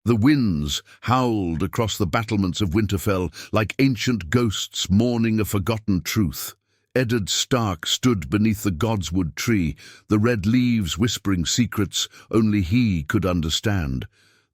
The winds howled across the battlements of Winterfell like ancient ghosts mourning a forgotten truth. Eddard Stark stood beneath the godswood tree, the red leaves whispering secrets only he could understand.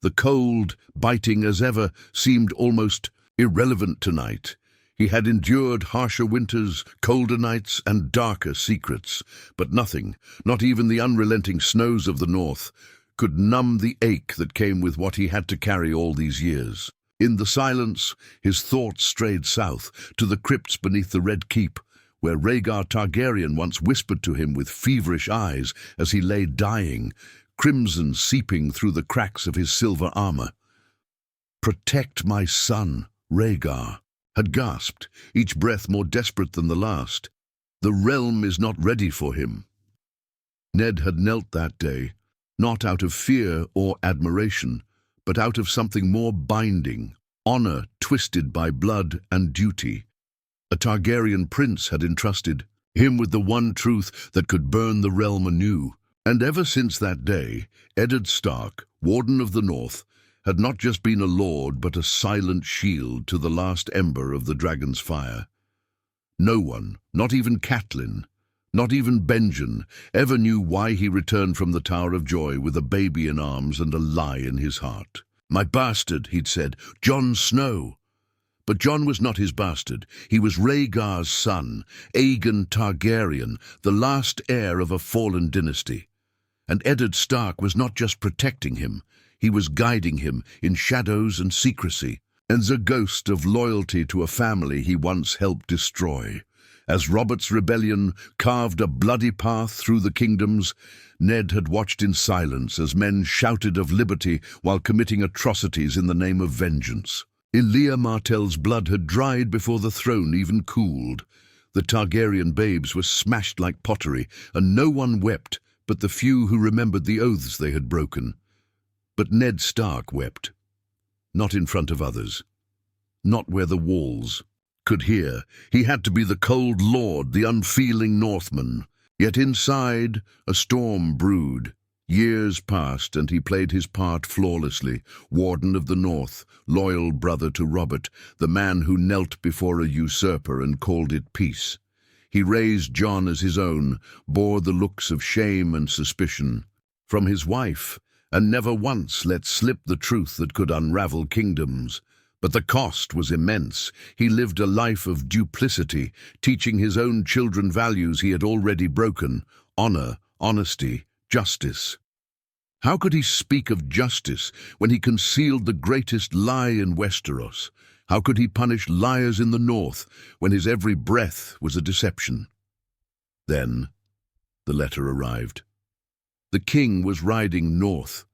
The cold, biting as ever, seemed almost irrelevant tonight. He had endured harsher winters, colder nights, and darker secrets, but nothing, not even the unrelenting snows of the north, could numb the ache that came with what he had to carry all these years. In the silence, his thoughts strayed south, to the crypts beneath the Red Keep, where Rhaegar Targaryen once whispered to him with feverish eyes as he lay dying, crimson seeping through the cracks of his silver armor. "Protect my son, Rhaegar," had gasped, each breath more desperate than the last. "The realm is not ready for him." Ned had knelt that day, not out of fear or admiration, but out of something more binding, honor twisted by blood and duty. A Targaryen prince had entrusted him with the one truth that could burn the realm anew. And ever since that day, Eddard Stark, Warden of the North, had not just been a lord but a silent shield to the last ember of the dragon's fire. No one, not even Catelyn, not even Benjen, ever knew why he returned from the Tower of Joy with a baby in arms and a lie in his heart. "My bastard," he'd said, "Jon Snow." But Jon was not his bastard. He was Rhaegar's son, Aegon Targaryen, the last heir of a fallen dynasty. And Eddard Stark was not just protecting him, he was guiding him in shadows and secrecy, as a ghost of loyalty to a family he once helped destroy. As Robert's rebellion carved a bloody path through the kingdoms, Ned had watched in silence as men shouted of liberty while committing atrocities in the name of vengeance. Elia Martell's blood had dried before the throne even cooled. The Targaryen babes were smashed like pottery, and no one wept but the few who remembered the oaths they had broken. But Ned Stark wept. Not in front of others. Not where the walls could hear. He had to be the cold lord, the unfeeling Northman. Yet inside, a storm brewed. Years passed, and he played his part flawlessly, Warden of the North, loyal brother to Robert, the man who knelt before a usurper and called it peace. He raised Jon as his own, bore the looks of shame and suspicion from his wife, and never once let slip the truth that could unravel kingdoms. But the cost was immense. He lived a life of duplicity, teaching his own children values he had already broken: honor, honesty, justice. How could he speak of justice when he concealed the greatest lie in Westeros? How could he punish liars in the north when his every breath was a deception? Then the letter arrived. The king was riding north.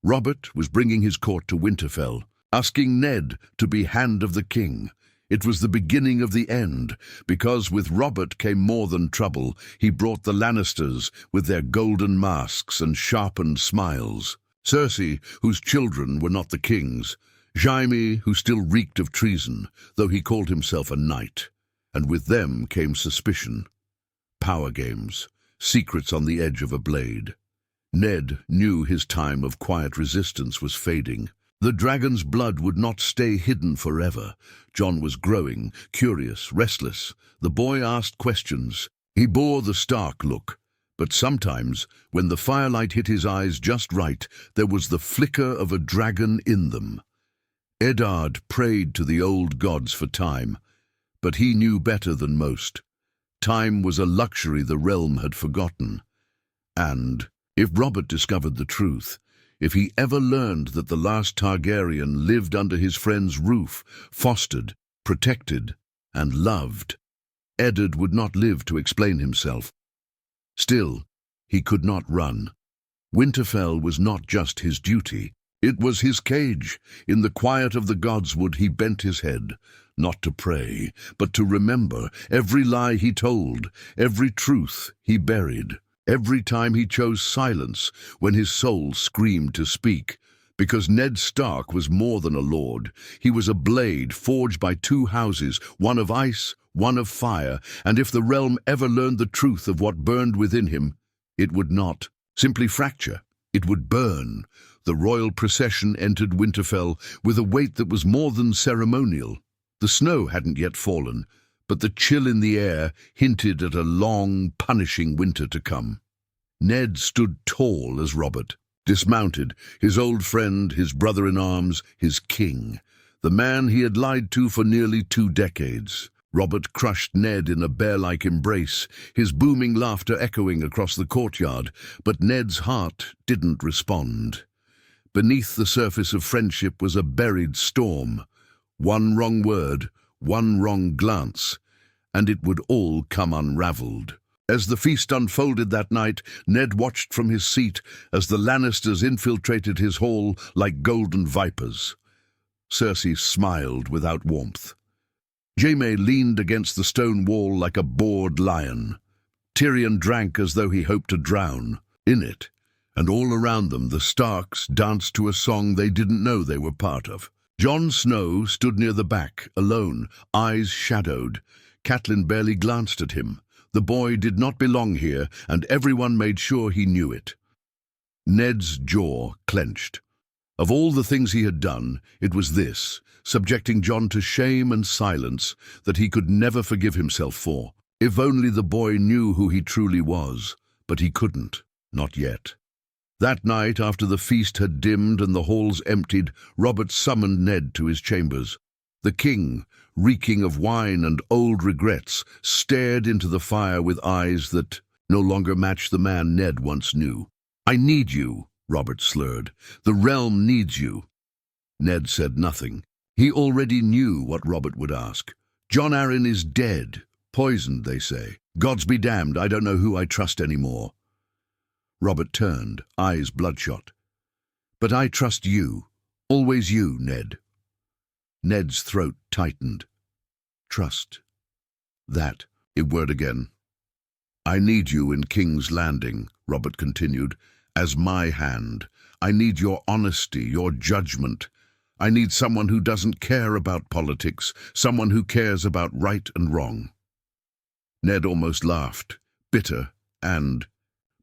Robert was bringing his court to Winterfell, asking Ned to be Hand of the King. It was the beginning of the end, because with Robert came more than trouble. He brought the Lannisters with their golden masks and sharpened smiles, Cersei, whose children were not the king's, Jaime, who still reeked of treason, though he called himself a knight. And with them came suspicion, power games, secrets on the edge of a blade. Ned knew his time of quiet resistance was fading. The dragon's blood would not stay hidden forever. Jon was growing, curious, restless. The boy asked questions. He bore the Stark look. But sometimes, when the firelight hit his eyes just right, there was the flicker of a dragon in them. Eddard prayed to the old gods for time, but he knew better than most. Time was a luxury the realm had forgotten. And if Robert discovered the truth, if he ever learned that the last Targaryen lived under his friend's roof, fostered, protected, and loved, Eddard would not live to explain himself. Still, he could not run. Winterfell was not just his duty, it was his cage. In the quiet of the godswood he bent his head, not to pray, but to remember every lie he told, every truth he buried. Every time he chose silence when his soul screamed to speak, because Ned Stark was more than a lord. He was a blade forged by two houses, one of ice, one of fire, and if the realm ever learned the truth of what burned within him, it would not simply fracture. It would burn The royal procession entered Winterfell with a weight that was more than ceremonial. The snow hadn't yet fallen, but the chill in the air hinted at a long, punishing winter to come. Ned stood tall as Robert, dismounted, his old friend, his brother-in-arms, his king, the man he had lied to for nearly 2 decades. Robert crushed Ned in a bear-like embrace, his booming laughter echoing across the courtyard, but Ned's heart didn't respond. Beneath the surface of friendship was a buried storm. One wrong word, one wrong glance, and it would all come unraveled. As the feast unfolded that night, Ned watched from his seat as the Lannisters infiltrated his hall like golden vipers. Cersei smiled without warmth. Jaime leaned against the stone wall like a bored lion. Tyrion drank as though he hoped to drown in it, and all around them the Starks danced to a song they didn't know they were part of. Jon Snow stood near the back, alone, eyes shadowed. Catelyn barely glanced at him. The boy did not belong here, and everyone made sure he knew it. Ned's jaw clenched. Of all the things he had done, it was this, subjecting Jon to shame and silence that he could never forgive himself for. If only the boy knew who he truly was, but he couldn't, not yet. That night, after the feast had dimmed and the halls emptied, Robert summoned Ned to his chambers. The king, reeking of wine and old regrets, stared into the fire with eyes that no longer matched the man Ned once knew. "I need you," Robert slurred. "The realm needs you." Ned said nothing. He already knew what Robert would ask. "Jon Arryn is dead. Poisoned, they say. Gods be damned, I don't know who I trust anymore." Robert turned, eyes bloodshot. "But I trust you. Always you, Ned." Ned's throat tightened. "Trust. That," he word again. "I need you in King's Landing," Robert continued, "as my hand. I need your honesty, your judgment. I need someone who doesn't care about politics, someone who cares about right and wrong." Ned almost laughed, bitter and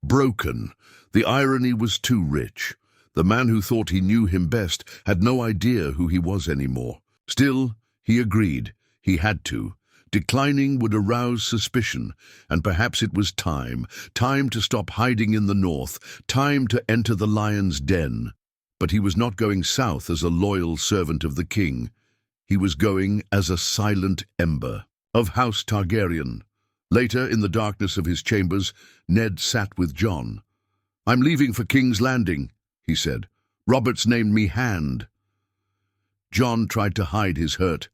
broken. The irony was too rich. The man who thought he knew him best had no idea who he was anymore. Still, he agreed. He had to. Declining would arouse suspicion, and perhaps it was time to stop hiding in the north, time to enter the lion's den. But he was not going south as a loyal servant of the king. He was going as a silent ember of House Targaryen. Later, in the darkness of his chambers, Ned sat with Jon. "I'm leaving for King's Landing," he said. "Robert's named me Hand." Jon tried to hide his hurt.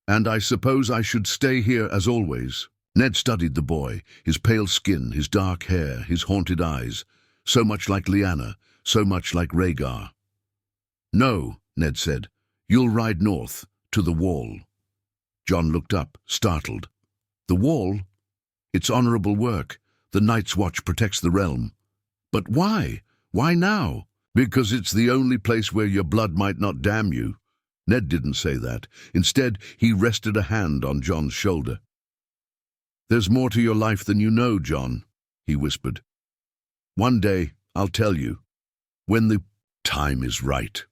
"And I suppose I should stay here as always." Ned studied the boy, his pale skin, his dark hair, his haunted eyes. So much like Lyanna, so much like Rhaegar. "No," Ned said. "You'll ride north, to the Wall." Jon looked up, startled. "The Wall? It's honorable work. The Night's Watch protects the realm." "But why? Why now?" "Because it's the only place where your blood might not damn you." Ned didn't say that. Instead, he rested a hand on Jon's shoulder. "There's more to your life than you know, Jon," he whispered. "One day, I'll tell you. When the time is right."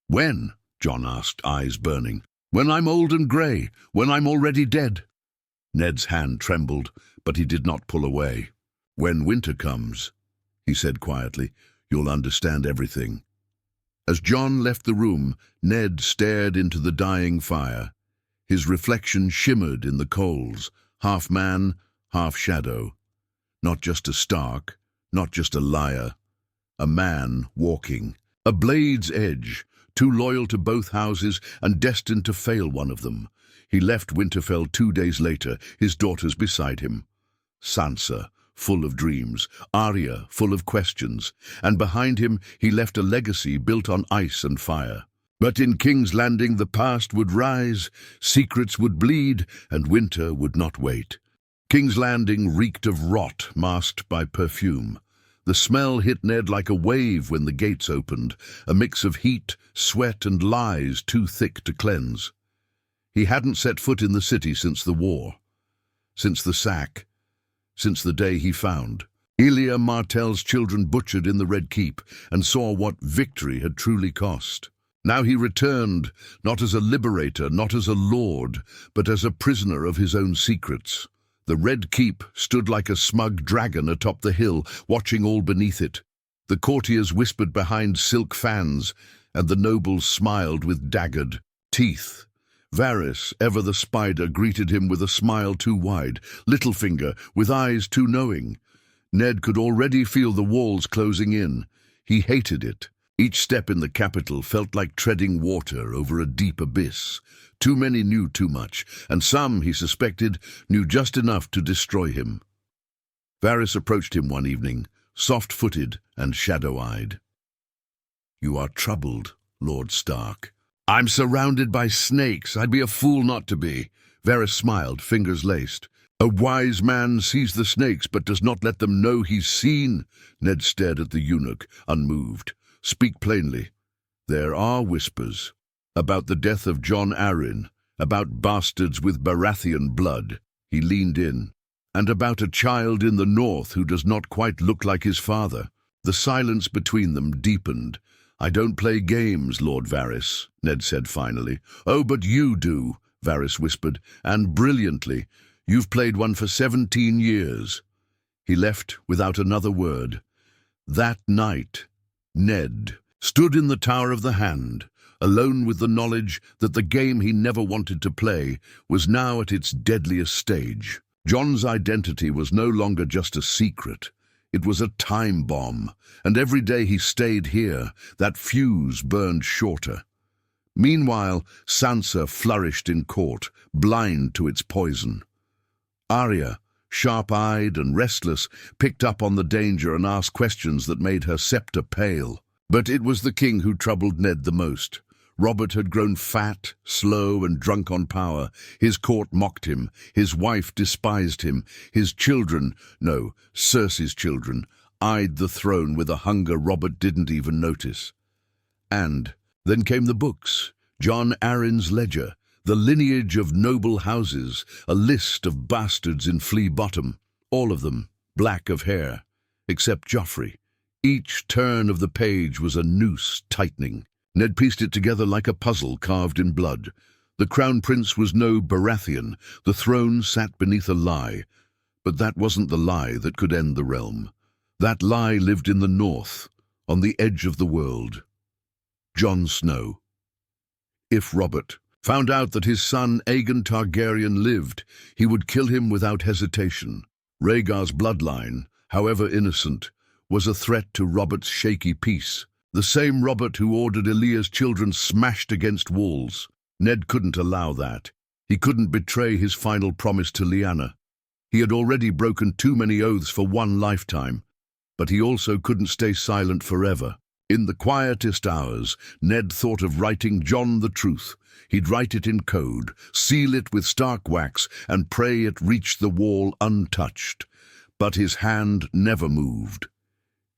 "When?" Jon asked, eyes burning. "When I'm old and grey, when I'm already dead." Ned's hand trembled, but he did not pull away. "When winter comes," he said quietly, "you'll understand everything." As Jon left the room, Ned stared into the dying fire. His reflection shimmered in the coals, half man, half shadow. Not just a Stark, not just a liar. A man walking. A blade's edge, too loyal to both houses and destined to fail one of them. He left Winterfell 2 days later, his daughters beside him. Sansa, full of dreams, Arya, full of questions, and behind him he left a legacy built on ice and fire. But in King's Landing the past would rise, secrets would bleed, and winter would not wait. King's Landing reeked of rot masked by perfume. The smell hit Ned like a wave when the gates opened, a mix of heat, sweat, and lies too thick to cleanse. He hadn't set foot in the city since the war, since the sack, since the day he found Elia Martell's children butchered in the Red Keep, and saw what victory had truly cost. Now he returned, not as a liberator, not as a lord, but as a prisoner of his own secrets. The Red Keep stood like a smug dragon atop the hill, watching all beneath it. The courtiers whispered behind silk fans, and the nobles smiled with daggered teeth. Varys, ever the spider, greeted him with a smile too wide, Littlefinger with eyes too knowing. Ned could already feel the walls closing in. He hated it. Each step in the capital felt like treading water over a deep abyss. Too many knew too much, and some, he suspected, knew just enough to destroy him. Varys approached him one evening, soft-footed and shadow-eyed. "You are troubled, Lord Stark." "I'm surrounded by snakes. I'd be a fool not to be." Varys smiled, fingers laced. "A wise man sees the snakes but does not let them know he's seen." Ned stared at the eunuch, unmoved. "Speak plainly." "There are whispers. About the death of Jon Arryn, about bastards with Baratheon blood." He leaned in. "And about a child in the north who does not quite look like his father." The silence between them deepened. "I don't play games, Lord Varys," Ned said finally. "Oh, but you do," Varys whispered, "and brilliantly. You've played one for 17 years. He left without another word. That night, Ned stood in the Tower of the Hand, alone with the knowledge that the game he never wanted to play was now at its deadliest stage. Jon's identity was no longer just a secret. It was a time bomb, and every day he stayed here, that fuse burned shorter. Meanwhile, Sansa flourished in court, blind to its poison. Arya, sharp-eyed and restless, picked up on the danger and asked questions that made her scepter pale. But it was the king who troubled Ned the most. Robert had grown fat, slow, and drunk on power. His court mocked him. His wife despised him. His children, no, Cersei's children, eyed the throne with a hunger Robert didn't even notice. And then came the books, Jon Arryn's ledger, the lineage of noble houses, a list of bastards in Flea Bottom, all of them black of hair, except Joffrey. Each turn of the page was a noose tightening. Ned pieced it together like a puzzle carved in blood. The Crown Prince was no Baratheon. The throne sat beneath a lie. But that wasn't the lie that could end the realm. That lie lived in the north, on the edge of the world. Jon Snow. If Robert found out that his son Aegon Targaryen lived, he would kill him without hesitation. Rhaegar's bloodline, however innocent, was a threat to Robert's shaky peace. The same Robert who ordered Elia's children smashed against walls. Ned couldn't allow that. He couldn't betray his final promise to Lyanna. He had already broken too many oaths for one lifetime, but he also couldn't stay silent forever. In the quietest hours, Ned thought of writing Jon the truth. He'd write it in code, seal it with Stark wax, and pray it reached the wall untouched. But his hand never moved.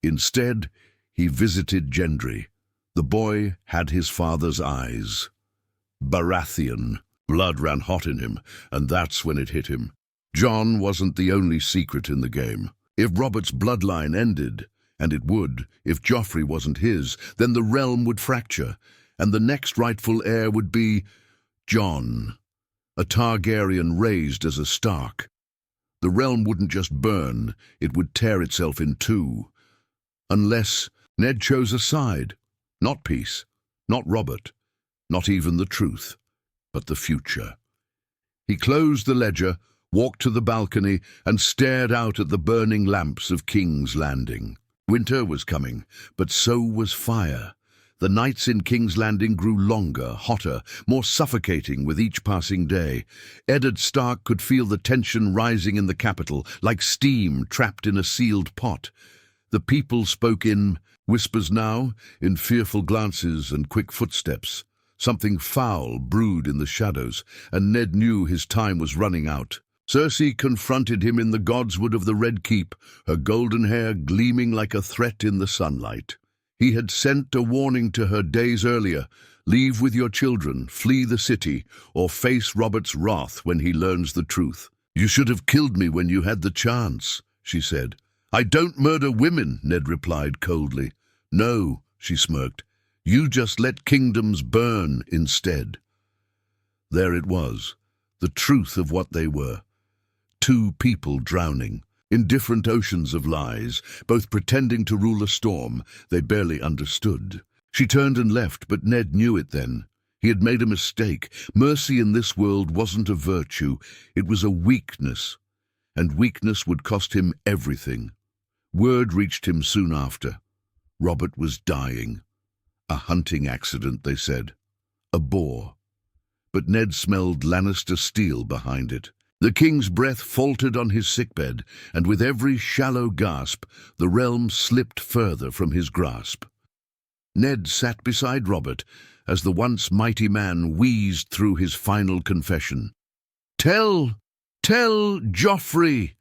Instead, he visited Gendry. The boy had his father's eyes. Baratheon. Blood ran hot in him, and that's when it hit him. Jon wasn't the only secret in the game. If Robert's bloodline ended, and it would, if Joffrey wasn't his, then the realm would fracture, and the next rightful heir would be Jon, a Targaryen raised as a Stark. The realm wouldn't just burn, it would tear itself in two. Unless Ned chose a side. Not peace, not Robert, not even the truth, but the future. He closed the ledger, walked to the balcony, and stared out at the burning lamps of King's Landing. Winter was coming, but so was fire. The nights in King's Landing grew longer, hotter, more suffocating with each passing day. Eddard Stark could feel the tension rising in the capital, like steam trapped in a sealed pot. The people spoke in whispers now, in fearful glances and quick footsteps. Something foul brewed in the shadows, and Ned knew his time was running out. Cersei confronted him in the godswood of the Red Keep, her golden hair gleaming like a threat in the sunlight. He had sent a warning to her days earlier: leave with your children, flee the city, or face Robert's wrath when he learns the truth. You should have killed me when you had the chance, she said. "I don't murder women," Ned replied coldly. "No," she smirked. "You just let kingdoms burn instead." There it was, the truth of what they were. Two people drowning, in different oceans of lies, both pretending to rule a storm they barely understood. She turned and left, but Ned knew it then. He had made a mistake. Mercy in this world wasn't a virtue, it was a weakness, and weakness would cost him everything. Word reached him soon after. Robert was dying. A hunting accident, they said. A boar. But Ned smelled Lannister steel behind it. The king's breath faltered on his sickbed, and with every shallow gasp, the realm slipped further from his grasp. Ned sat beside Robert as the once mighty man wheezed through his final confession. Tell Joffrey!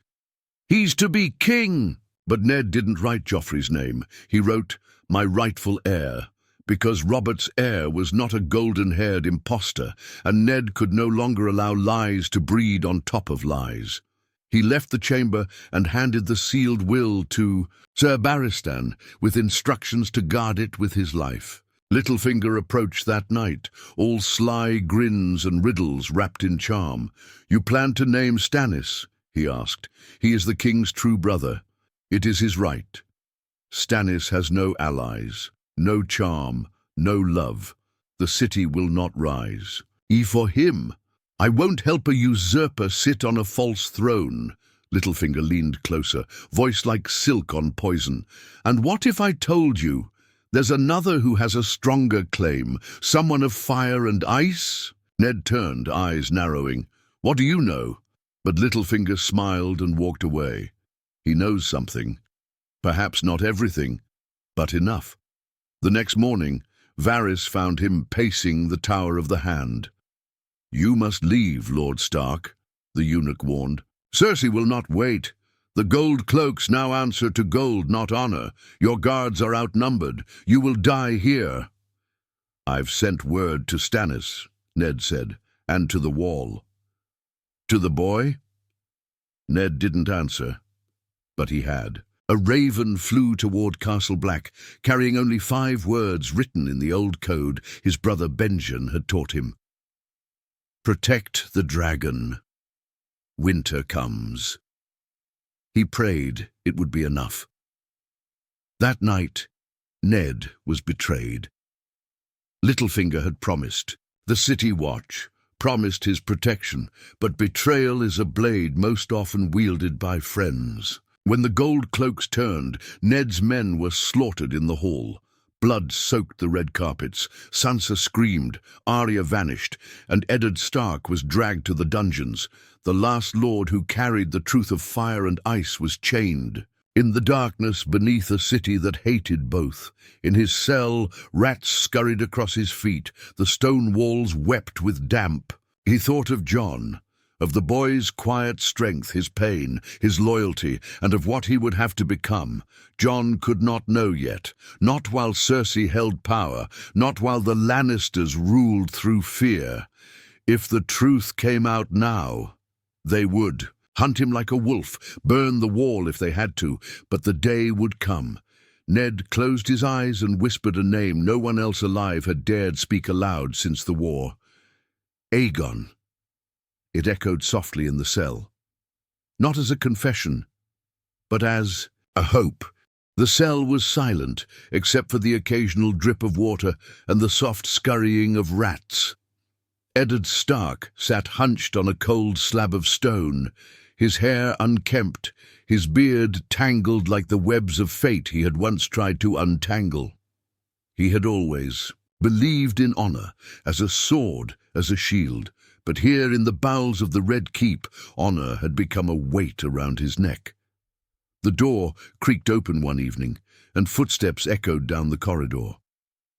He's to be king!" But Ned didn't write Joffrey's name. He wrote, "My rightful heir," because Robert's heir was not a golden-haired impostor, and Ned could no longer allow lies to breed on top of lies. He left the chamber and handed the sealed will to Sir Barristan, with instructions to guard it with his life. Littlefinger approached that night, all sly grins and riddles wrapped in charm. "You plan to name Stannis?" he asked. "He is the king's true brother. It is his right. Stannis has no allies, no charm, no love. The city will not rise. For him, I won't help a usurper sit on a false throne." Littlefinger leaned closer, voice like silk on poison. "And what if I told you there's another who has a stronger claim, someone of fire and ice?" Ned turned, eyes narrowing. "What do you know?" But Littlefinger smiled and walked away. He knows something. Perhaps not everything, but enough. The next morning, Varys found him pacing the Tower of the Hand. "You must leave, Lord Stark," the eunuch warned. "Cersei will not wait. The gold cloaks now answer to gold, not honor. Your guards are outnumbered. You will die here." "I've sent word to Stannis," Ned said, "and to the Wall." "To the boy?" Ned didn't answer, but he had. A raven flew toward Castle Black, carrying only 5 words written in the old code his brother Benjen had taught him. "Protect the dragon. Winter comes." He prayed it would be enough. That night, Ned was betrayed. Littlefinger had promised the city watch, promised his protection, but betrayal is a blade most often wielded by friends. When the gold cloaks turned, Ned's men were slaughtered in the hall. Blood soaked the red carpets. Sansa screamed, Arya vanished, and Eddard Stark was dragged to the dungeons. The last lord who carried the truth of fire and ice was chained. In the darkness beneath a city that hated both, in his cell, rats scurried across his feet. The stone walls wept with damp. He thought of Jon, of the boy's quiet strength, his pain, his loyalty, and of what he would have to become. Jon could not know yet, not while Cersei held power, not while the Lannisters ruled through fear. If the truth came out now, they would hunt him like a wolf, burn the wall if they had to, but the day would come. Ned closed his eyes and whispered a name no one else alive had dared speak aloud since the war. Aegon. It echoed softly in the cell. Not as a confession, but as a hope. The cell was silent, except for the occasional drip of water and the soft scurrying of rats. Eddard Stark sat hunched on a cold slab of stone, his hair unkempt, his beard tangled like the webs of fate he had once tried to untangle. He had always believed in honor, as a sword, as a shield, but here in the bowels of the Red Keep, honor had become a weight around his neck. The door creaked open one evening, and footsteps echoed down the corridor.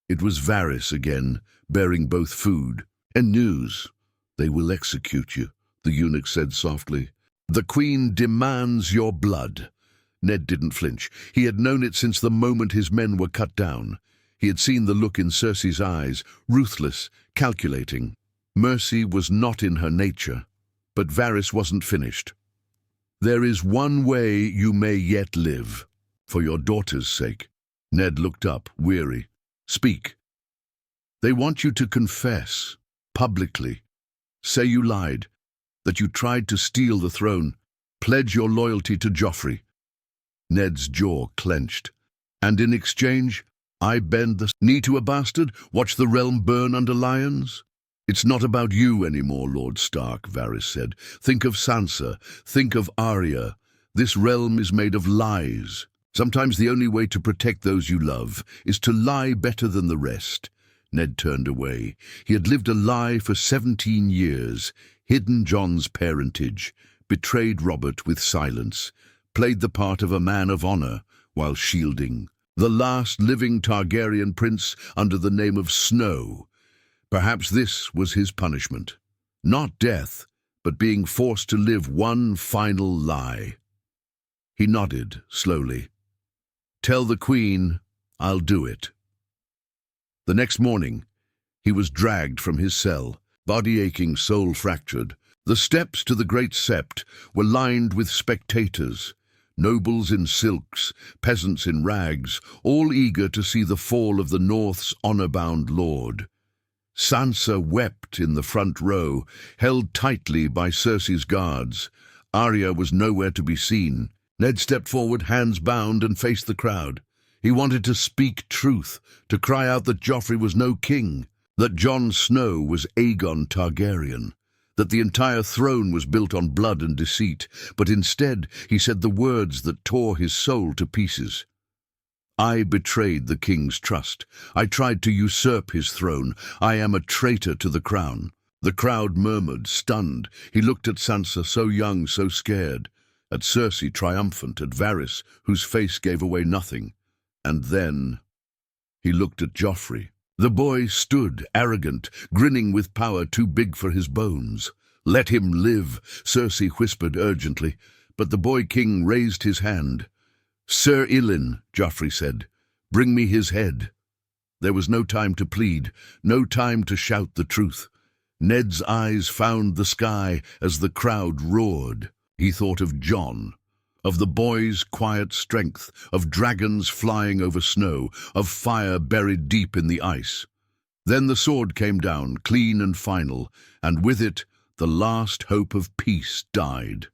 It was Varys again, bearing both food and news. "They will execute you," the eunuch said softly. "The Queen demands your blood." Ned didn't flinch. He had known it since the moment his men were cut down. He had seen the look in Cersei's eyes, ruthless, calculating. Mercy was not in her nature, but Varys wasn't finished. There is one way you may yet live, for your daughter's sake." Ned looked up, weary. "Speak." "They want you to confess, publicly. Say you lied, that you tried to steal the throne. Pledge your loyalty to Joffrey." Ned's jaw clenched. "And in exchange, I bend the knee to a bastard, watch the realm burn under lions?" "It's not about you anymore, Lord Stark," Varys said. "Think of Sansa. Think of Arya. This realm is made of lies. Sometimes the only way to protect those you love is to lie better than the rest." Ned turned away. He had lived a lie for 17 years, hidden Jon's parentage, betrayed Robert with silence, played the part of a man of honor while shielding the last living Targaryen prince under the name of Snow. Perhaps this was his punishment. Not death, but being forced to live one final lie. He nodded slowly. "Tell the Queen I'll do it." The next morning, he was dragged from his cell, body aching, soul fractured. The steps to the Great Sept were lined with spectators, nobles in silks, peasants in rags, all eager to see the fall of the North's honor-bound lord. Sansa wept in the front row, held tightly by Cersei's guards. Arya was nowhere to be seen. Ned stepped forward, hands bound, and faced the crowd. He wanted to speak truth, to cry out that Joffrey was no king, that Jon Snow was Aegon Targaryen, that the entire throne was built on blood and deceit, but instead he said the words that tore his soul to pieces. "I betrayed the king's trust. I tried to usurp his throne. I am a traitor to the crown." The crowd murmured, stunned. He looked at Sansa, so young, so scared, at Cersei, triumphant, at Varys, whose face gave away nothing. And then he looked at Joffrey. The boy stood, arrogant, grinning with power too big for his bones. "Let him live," Cersei whispered urgently, but the boy king raised his hand. "Sir Ilyn," Joffrey said, "bring me his head." There was no time to plead, no time to shout the truth. Ned's eyes found the sky as the crowd roared. He thought of Jon, of the boy's quiet strength, of dragons flying over snow, of fire buried deep in the ice. Then the sword came down, clean and final, and with it the last hope of peace died.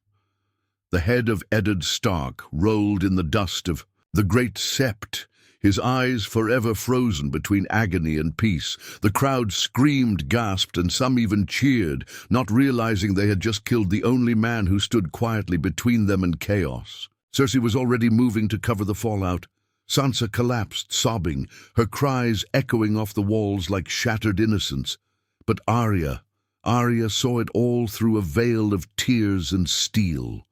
The head of Eddard Stark rolled in the dust of the Great Sept, his eyes forever frozen between agony and peace. The crowd screamed, gasped, and some even cheered, not realizing they had just killed the only man who stood quietly between them and chaos. Cersei was already moving to cover the fallout. Sansa collapsed, sobbing, her cries echoing off the walls like shattered innocence. But Arya saw it all through a veil of tears and steel.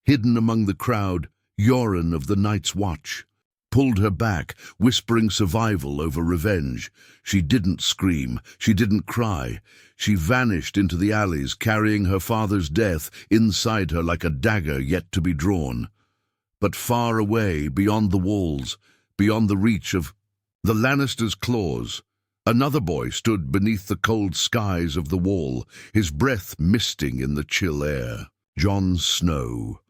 Hidden among the crowd, Yoren of the Night's Watch pulled her back, whispering survival over revenge. She didn't scream, she didn't cry. She vanished into the alleys, carrying her father's death inside her like a dagger yet to be drawn. But far away, beyond the walls, beyond the reach of the Lannisters' claws, another boy stood beneath the cold skies of the wall, his breath misting in the chill air. Jon Snow.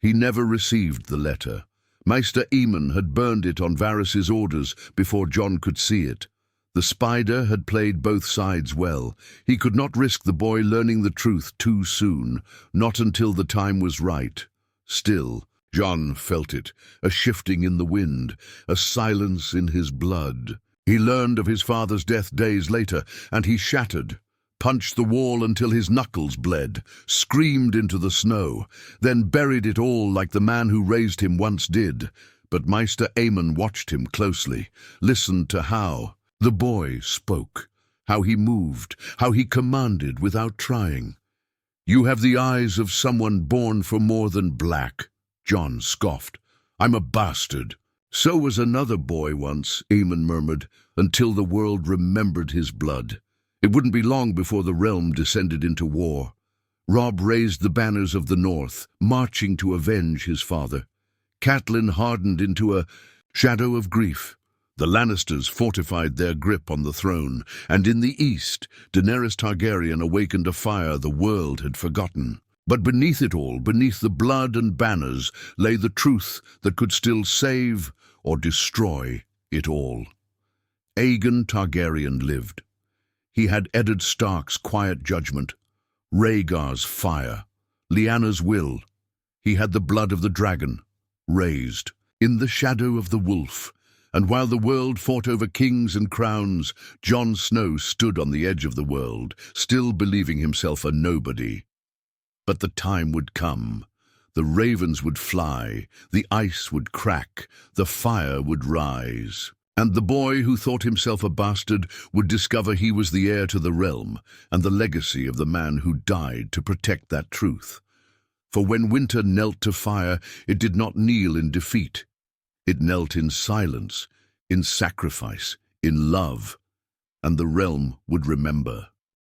He never received the letter. Maester Aemon had burned it on Varys's orders before Jon could see it. The spider had played both sides well. He could not risk the boy learning the truth too soon, not until the time was right. Still, Jon felt it, a shifting in the wind, a silence in his blood. He learned of his father's death days later, and he shattered, punched the wall until his knuckles bled, screamed into the snow, then buried it all like the man who raised him once did. But Maester Aemon watched him closely, listened to how the boy spoke, how he moved, how he commanded without trying. "You have the eyes of someone born for more than black," Jon scoffed. "I'm a bastard." "So was another boy once," Aemon murmured, "until the world remembered his blood. It wouldn't be long before the realm descended into war. Robb raised the banners of the North, marching to avenge his father. Catelyn hardened into a shadow of grief. The Lannisters fortified their grip on the throne, and in the east, Daenerys Targaryen awakened a fire the world had forgotten. But beneath it all, beneath the blood and banners, lay the truth that could still save or destroy it all. Aegon Targaryen lived. He had Eddard Stark's quiet judgment, Rhaegar's fire, Lyanna's will. He had the blood of the dragon, raised, in the shadow of the wolf. And while the world fought over kings and crowns, Jon Snow stood on the edge of the world, still believing himself a nobody. But the time would come. The ravens would fly, the ice would crack, the fire would rise. And the boy who thought himself a bastard would discover he was the heir to the realm and the legacy of the man who died to protect that truth. For when winter knelt to fire, it did not kneel in defeat. It knelt in silence, in sacrifice, in love, and the realm would remember.